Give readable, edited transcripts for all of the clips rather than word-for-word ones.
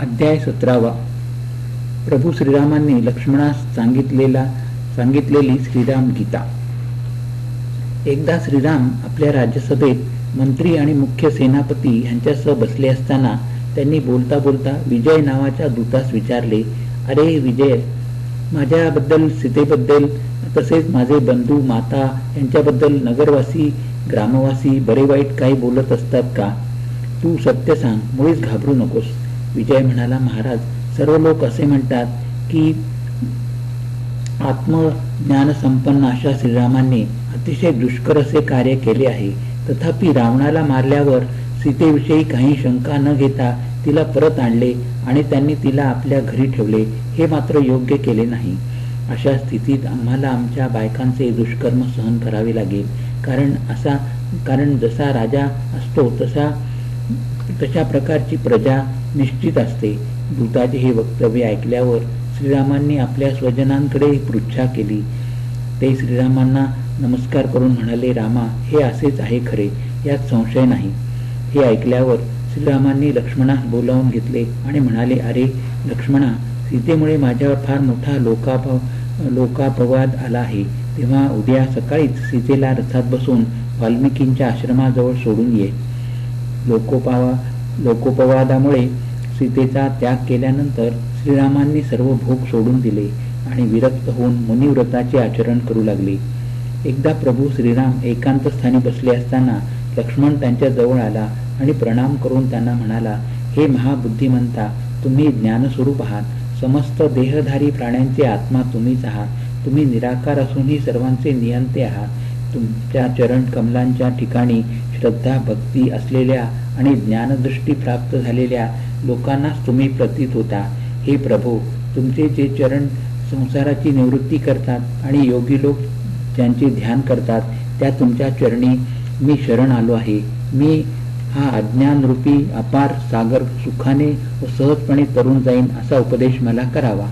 अध्याय 17. प्रभू श्रीरामांनी लक्ष्मणास सांगितलेली श्रीराम गीता. एकदा श्रीराम आपल्या राज्यसभेत मंत्री आणि मुख्य सेनापती यांच्यासह बसले असताना त्यांनी बोलता बोलता विजय नावाच्या दूतास विचारले, अरे विजय, माझ्याबद्दल, सीतेबद्दल, तसेच माझे बंधू माता यांच्याबद्दल नगरवासी ग्रामवासी बरे वाईट काही बोलत असतात का? तू सत्य सांग, मुळीच घाबरू नकोस. विजय म्हणाला, महाराज, सर्व लोक असे म्हणतात की आत्मज्ञानसंपन्न अशा श्रीरामांनी अतिशय दुष्कर असे कार्य केले आहे. तथापि रावणाला मारल्यावर सीतेविषयी काही शंका न घेता तिला परत आणले आणि त्यांनी तिला आपल्या घरी ठेवले. हे मात्र योग्य केले नाही. अशा स्थितीत आम्हाला आमच्या बायकांचे दुष्कर्म सहन करावे लागेल. कारण जसा राजा असतो तशा प्रकारची प्रजा निश्चित असते. दूताचे हे वक्तव्य ऐकल्यावर श्रीरामांनी आपल्या स्वजनांकडे पृच्छा केली. ते श्रीरामांना नमस्कार करून म्हणाले, रामा, हे असेच आहे खरे, यात संशय नाही. हे ऐकल्यावर श्रीरामांनी लक्ष्मणास बोलावून घेतले आणि म्हणाले, अरे लक्ष्मणा, सीतेमुळे माझ्यावर फार मोठा लोकापवाद आला आहे. तेव्हा उद्या सकाळीच सीतेला रथात बसून वाल्मिकींच्या आश्रमाजवळ सोडून ये. लोकोपवादामुळे सीतेचा त्याग केल्यानंतर श्रीरामांनी सर्व भोग सोडून दिले आणि विरक्त होऊन मुनिव्रताचे आचरण करू लागले. एकदा प्रभू श्रीराम एकांत स्थानी बसले असताना लक्ष्मण त्यांच्या जवळ आला आणि प्रणाम करून त्यांना म्हणाला, हे महाबुद्धिमंता, तुम्ही ज्ञानस्वरूप आहात. समस्त देहधारी प्राण्यांचे आत्मा तुम्हीच आहात. तुम्ही निराकार असूनही सर्वांचे नियंते आहात. तुमच्या चरण कमलांच्या ठिकाणी श्रद्धा भक्ती असलेल्या आणि ज्ञानदृष्टी प्राप्त झालेल्या लोकांनाच तुम्ही प्रतीत होता. हे प्रभो, तुमचे जे चरण संसाराची निवृत्ती करतात आणि योगी लोक ज्यांचे ध्यान करतात, त्या तुमच्या चरणी मी शरण आलो आहे. मी हा अज्ञानरूपी अपार सागर सुखाने व सहजपणे तरून जाईन असा उपदेश मला करावा.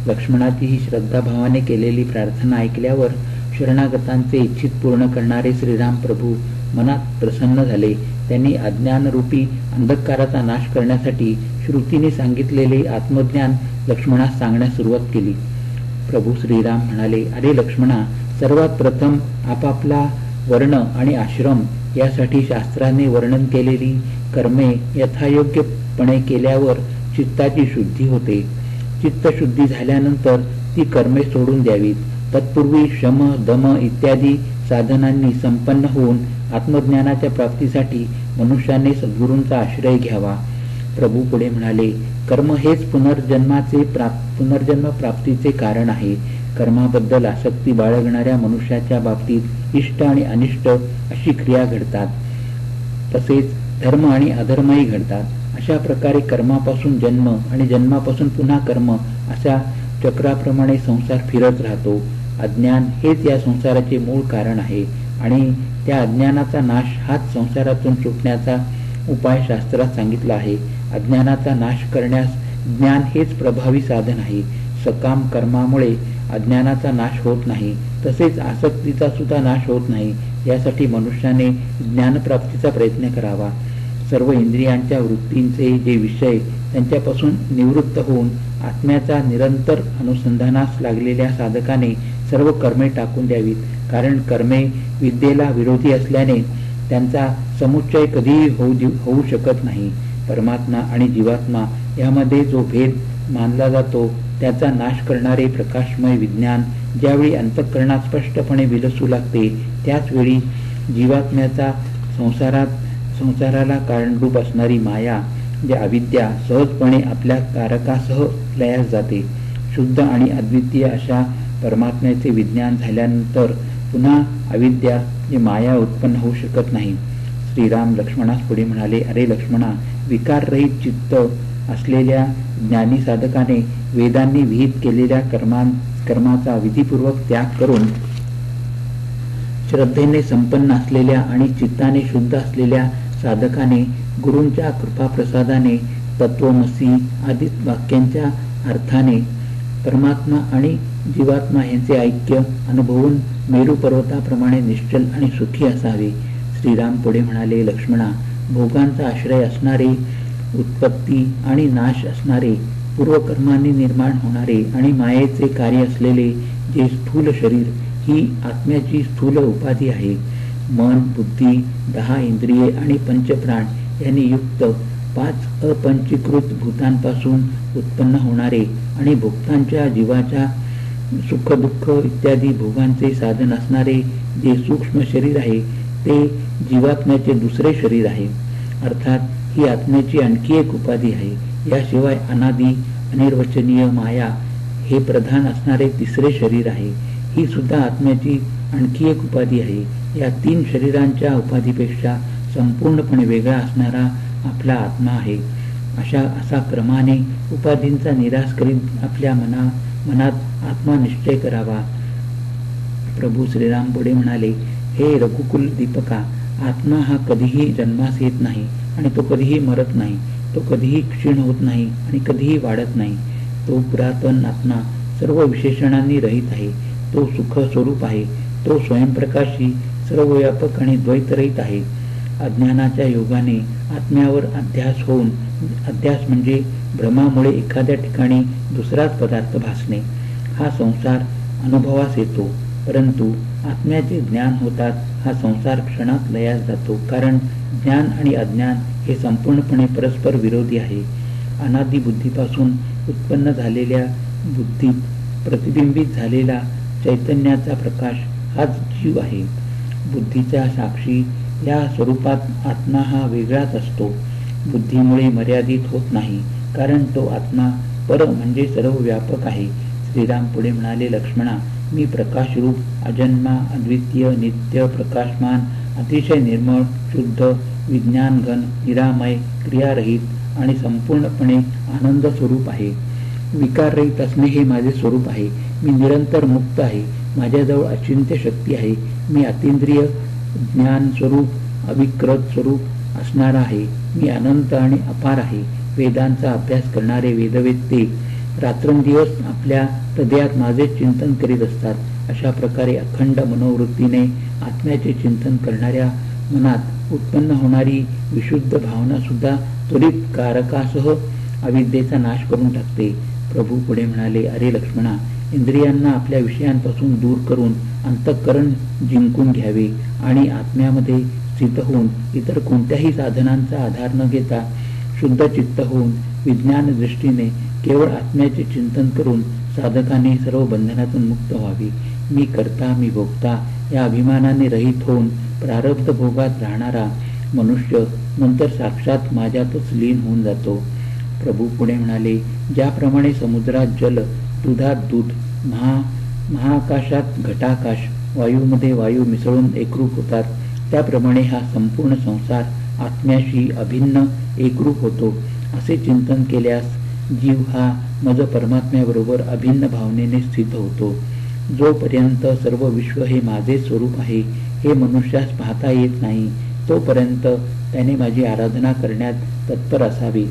लक्ष्मणाची ही श्रद्धाभावाने केलेली प्रार्थना ऐकल्यावर शरणागतांचे इच्छित पूर्ण करणारे श्रीराम प्रभू मनात प्रसन्न झाले. त्यांनी अज्ञानरूपी अंधकाराचा नाश करण्यासाठी श्रुतीने सांगितलेले आत्मज्ञान लक्ष्मणास सांगण्यास सुरुवात केली. प्रभू श्रीराम म्हणाले, अरे लक्ष्मणा, सर्वात प्रथम आपापला वर्ण आणि आश्रम यासाठी शास्त्राने वर्णन केलेली कर्मे यथायोग्यपणे केल्यावर चित्ताची शुद्धी होते. चित्तशुद्धी झाल्यानंतर ती कर्मे सोडून द्यावीत. तत्पूर्वी शम दम इत्यादी साधनांनी संपन्न होऊन आत्मज्ञानाच्या प्राप्तीसाठी मनुष्याने सद्गुरूंचा आश्रय घ्यावा. प्रभू पुढे म्हणाले, कर्म हेच पुनर्जन्म प्राप्तीचे कारण आहे. कर्माबद्दल आसक्ती बाळगणाऱ्या मनुष्याच्या बाबतीत इष्ट आणि अनिष्ट अशी क्रिया घडतात. तसेच धर्म आणि अधर्मही घडतात. अशा प्रकारे कर्मापासून जन्म आणि जन्मापासून पुन्हा कर्म अशा चक्राप्रमाणे संसार फिरत राहतो. अज्ञान हेच या संसाराचे मूळ कारण आहे आणि त्या अज्ञानाचा नाश हाच संसारातून सुटण्याचा उपाय शास्त्रात सांगितला आहे. अज्ञानाचा नाश करण्यास ज्ञान हेच प्रभावी साधन आहे. सकाम कर्मामुळे अज्ञानाचा नाश होत नाही, तसेच आसक्तीचा सुद्धा नाश होत नाही. यासाठी मनुष्याने ज्ञानप्राप्तीचा प्रयत्न करावा. सर्व इंद्रियांच्या वृत्तींचे जे विषय त्यांच्यापासून निवृत्त होऊन आत्म्याचा निरंतर अनुसंधानास लागलेल्या साधकाने सर्व कर्मे टाकून द्यावीत. कारण कर्मे विद्येला विरोधी असल्याने त्यांचा समुच्चय कधीही होऊ शकत नाही. परमात्मा आणि जीवात्मा यामध्ये जो भेद मानला जातो त्याचा नाश करणारे प्रकाशमय विज्ञान ज्यावेळी अंतःकरणात स्पष्टपणे विलसू लागते, त्याचवेळी जीवात्म्याचा संसाराला कारणरूप असणारी माया जे अविद्या सहजपणे आपल्या कारकासह लयास जाते. शुद्ध आणि अद्वितीय अशा परमात्म्याचे विज्ञान झाल्यानंतर पुन्हा अविद्या जे माया उत्पन्न होऊ शकत नाही. श्रीराम लक्ष्मणास पुढे म्हणाले, अरे लक्ष्मणा, विकाररहित चित्त असलेल्या ज्ञानी साधकाने वेदांनी विहित केलेल्या कर्माचा विधिपूर्वक त्याग करून श्रद्धेने संपन्न असलेल्या आणि चित्ताने शुद्ध असलेल्या साधकाने गुरूंच्या कृपाप्रसादाने तत्वमसी आदी वाक्यांच्या अर्थाने परमात्मा आणि जीवात्मा यांचे ऐक्य अनुभवून मेरू पर्वताप्रमाणे निश्चल आणि सुखी असावे. श्रीराम पुढे म्हणाले, लक्ष्मणा, भोगांचा आश्रय असणारे उत्पत्ती आणि नाश असणारे, पूर्वकर्मांनी निर्माण होणारे आणि मायेचे कार्य असलेले जे स्थूल शरीर ही आत्म्याची स्थूल उपाधी आहे. मन, बुद्धी, 10 इंद्रिये आणि पंचप्राण यांनी युक्त 5 अपंचीकृत भूतांपासून उत्पन्न होणारे आणि भोक्तांच्या जीवाच्या सुख दुःख इत्यादी भोगांचे साधन असणारे जे सूक्ष्म शरीर आहे ते जीवात्म्याचे दुसरे शरीर आहे. अर्थात ही आत्म्याची आणखी एक उपाधी आहे. याशिवाय अनादी अनिर्वचनीय माया हे प्रधान असणारे तिसरे शरीर आहे. ही सुद्धा आत्म्याची आणखी एक उपाधी आहे. या 3 शरीरांच्या उपाधीपेक्षा संपूर्णपणे वेगळा असणारा आपला आत्मा आहे. असा क्रमाने उपाधींचा निराश करीत आपल्या मनात आत्मनिश्चय करावा. प्रभू श्रीराम पुढे म्हणाले, हे रघुकुल दीपका, आत्मा हा कधीही जन्मास येत नाही आणि तो कधीही मरत नाही. तो कधीही क्षीण होत नाही आणि कधीही वाढत नाही. तो पुरातन आत्मा सर्व विशेषणांनी रहित आहे. तो सुख स्वरूप आहे. तो स्वयंप्रकाशी, सर्वव्यापक आणि द्वैतरहित आहे. अज्ञानाच्या योगाने आत्म्यावर अध्यास होऊन, अध्यास म्हणजे भ्रमामुळे एखाद्या ठिकाणी दुसराच पदार्थ भासणे, हा संसार अनुभवास येतो. परंतु आत्म्याचे ज्ञान होताच हा संसार क्षणात लयास जातो. कारण ज्ञान आणि अज्ञान हे संपूर्णपणे परस्पर विरोधी आहे. अनादी बुद्धीपासून उत्पन्न झालेल्या बुद्धीत प्रतिबिंबित झालेला चैतन्याचा प्रकाश हाच जीव आहे. बुद्धीच्या साक्षी या स्वरूपात आत्मा हा वेगळाच असतो. बुद्धीमुळे मर्यादित होत नाही, कारण तो आत्मा पर म्हणजे सर्व व्यापक आहे. श्रीराम पुढे म्हणाले, लक्ष्मणा, मी प्रकाशरूप, अजन्मा, अद्वितीय, नित्य, प्रकाशमान, अतिशय निर्मळ, शुद्ध, विज्ञानघन, निरामय, क्रियारहित आणि संपूर्णपणे आनंद स्वरूप आहे. विकाररहित असणे हे माझे स्वरूप आहे. मी निरंतर मुक्त आहे. माझ्याजवळ अचिंत्य शक्ती आहे. मी अतींद्रिय ज्ञान स्वरूप, अविकृत स्वरूप असणारा आहे. मी अनंत आणि अपार आहे. वेदांचा अभ्यास करणारे वेदवेत्ते रात्रंदिवस आपल्या हृदयात माझे चिंतन करीत असतात. अशा प्रकारे अखंड मनोवृत्तीने आत्म्याचे चिंतन करणाऱ्या मनात उत्पन्न होणारी विशुद्ध भावना सुद्धा त्वरित कारकासह अविद्येचा नाश करून टाकते. प्रभू पुढे म्हणाले, अरे लक्ष्मणा, इंद्रियांना आपल्या विषयांपासून दूर करून अंतःकरण जिंकून घ्यावे आणि आत्म्यामध्ये स्थित होऊन इतर कोणत्याही साधनांचा आधार न घेता शुद्ध चित्त होऊन विज्ञान दृष्टीने केवळ आत्म्याचे चिंतन करून साधकाने सर्व बंधनातून मुक्त व्हावे. मी करता, मी भोगता या अभिमानाने रहित होऊन प्रारब्ध भोगात राहणारा मनुष्य नंतर साक्षात माझ्यातच लीन होऊन जातो. प्रभू पुढे म्हणाले, ज्याप्रमाणे समुद्रात जल, दुधात दूध, महाआकाशात घटाकाश, वायूमध्ये वायू मिसळून एकरूप होतात, त्याप्रमाणे हा संपूर्ण संसार आत्म्याशी अभिन्न एकरूप होतो. असे चिंतन केल्यास जीव हा मज परमात्म्याबरोबर अभिन्न भावनेने स्थित होतो. जोपर्यंत सर्व विश्व हे माझे स्वरूप आहे हे मनुष्यास पाहता येत नाही, तोपर्यंत त्याने माझी आराधना करण्यात तत्पर असावे.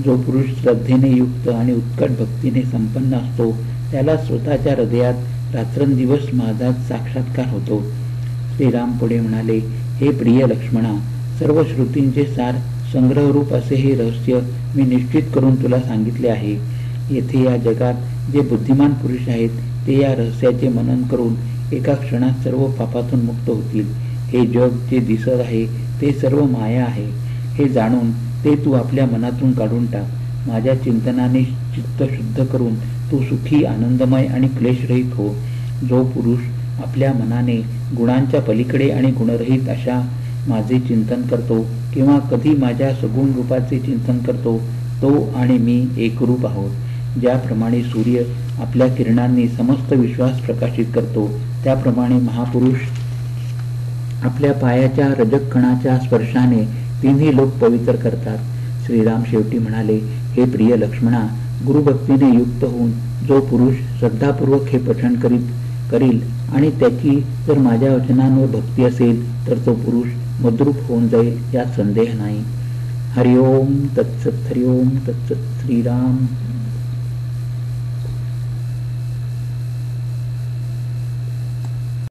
जो पुरुष श्रद्धेने युक्त आणि उत्कट भक्तीने संपन्न असतो त्याला स्वतःच्या हृदयात रात्रंदिवस माझा साक्षात्कार होतो. श्रीराम पुढे म्हणाले, हे प्रिय लक्ष्मणा, सर्व श्रुतींचे सार संग्रहरूप असे हे रहस्य मी निश्चित करून तुला सांगितले आहे. येथे या जगात जे बुद्धिमान पुरुष आहेत ते या रहस्याचे मनन करून एका क्षणात सर्व पापातून मुक्त होतील. हे जग जे दिसत आहे ते सर्व माया आहे हे जाणून ते तू आपल्या मनातून काढून टाक. माझ्या चिंतनाने चित्त शुद्ध करून तू सुखी, आनंदमय आणि क्लेशरहित हो. जो पुरुष आपल्या मनाने गुणांच्या पलीकडे आणि गुणरहित अशा माझे चिंतन करतो किंवा कधी माझ्या सगुण रूपाचे चिंतन करतो, तो आणि मी एकरूप आहोत. ज्याप्रमाणे सूर्य आपल्या किरणांनी समस्त विश्वास प्रकाशित करतो, त्याप्रमाणे महापुरुष आपल्या पायाच्या रजककणाच्या स्पर्शाने तिन्ही लोक पवित्र करतात. श्रीराम शेवटी म्हणाले, हे प्रिय लक्ष्मणा, गुरुभक्तीने युक्त होऊन जो पुरुष श्रद्धापूर्वक हे पठण करील आणि त्याची जर माझ्या वचनांवर भक्ती असेल तर तो पुरुष मद्रूप होऊन जाईल, यात संदेह नाही. हरिओम तत्सत. हरिओम तत्सत. श्रीराम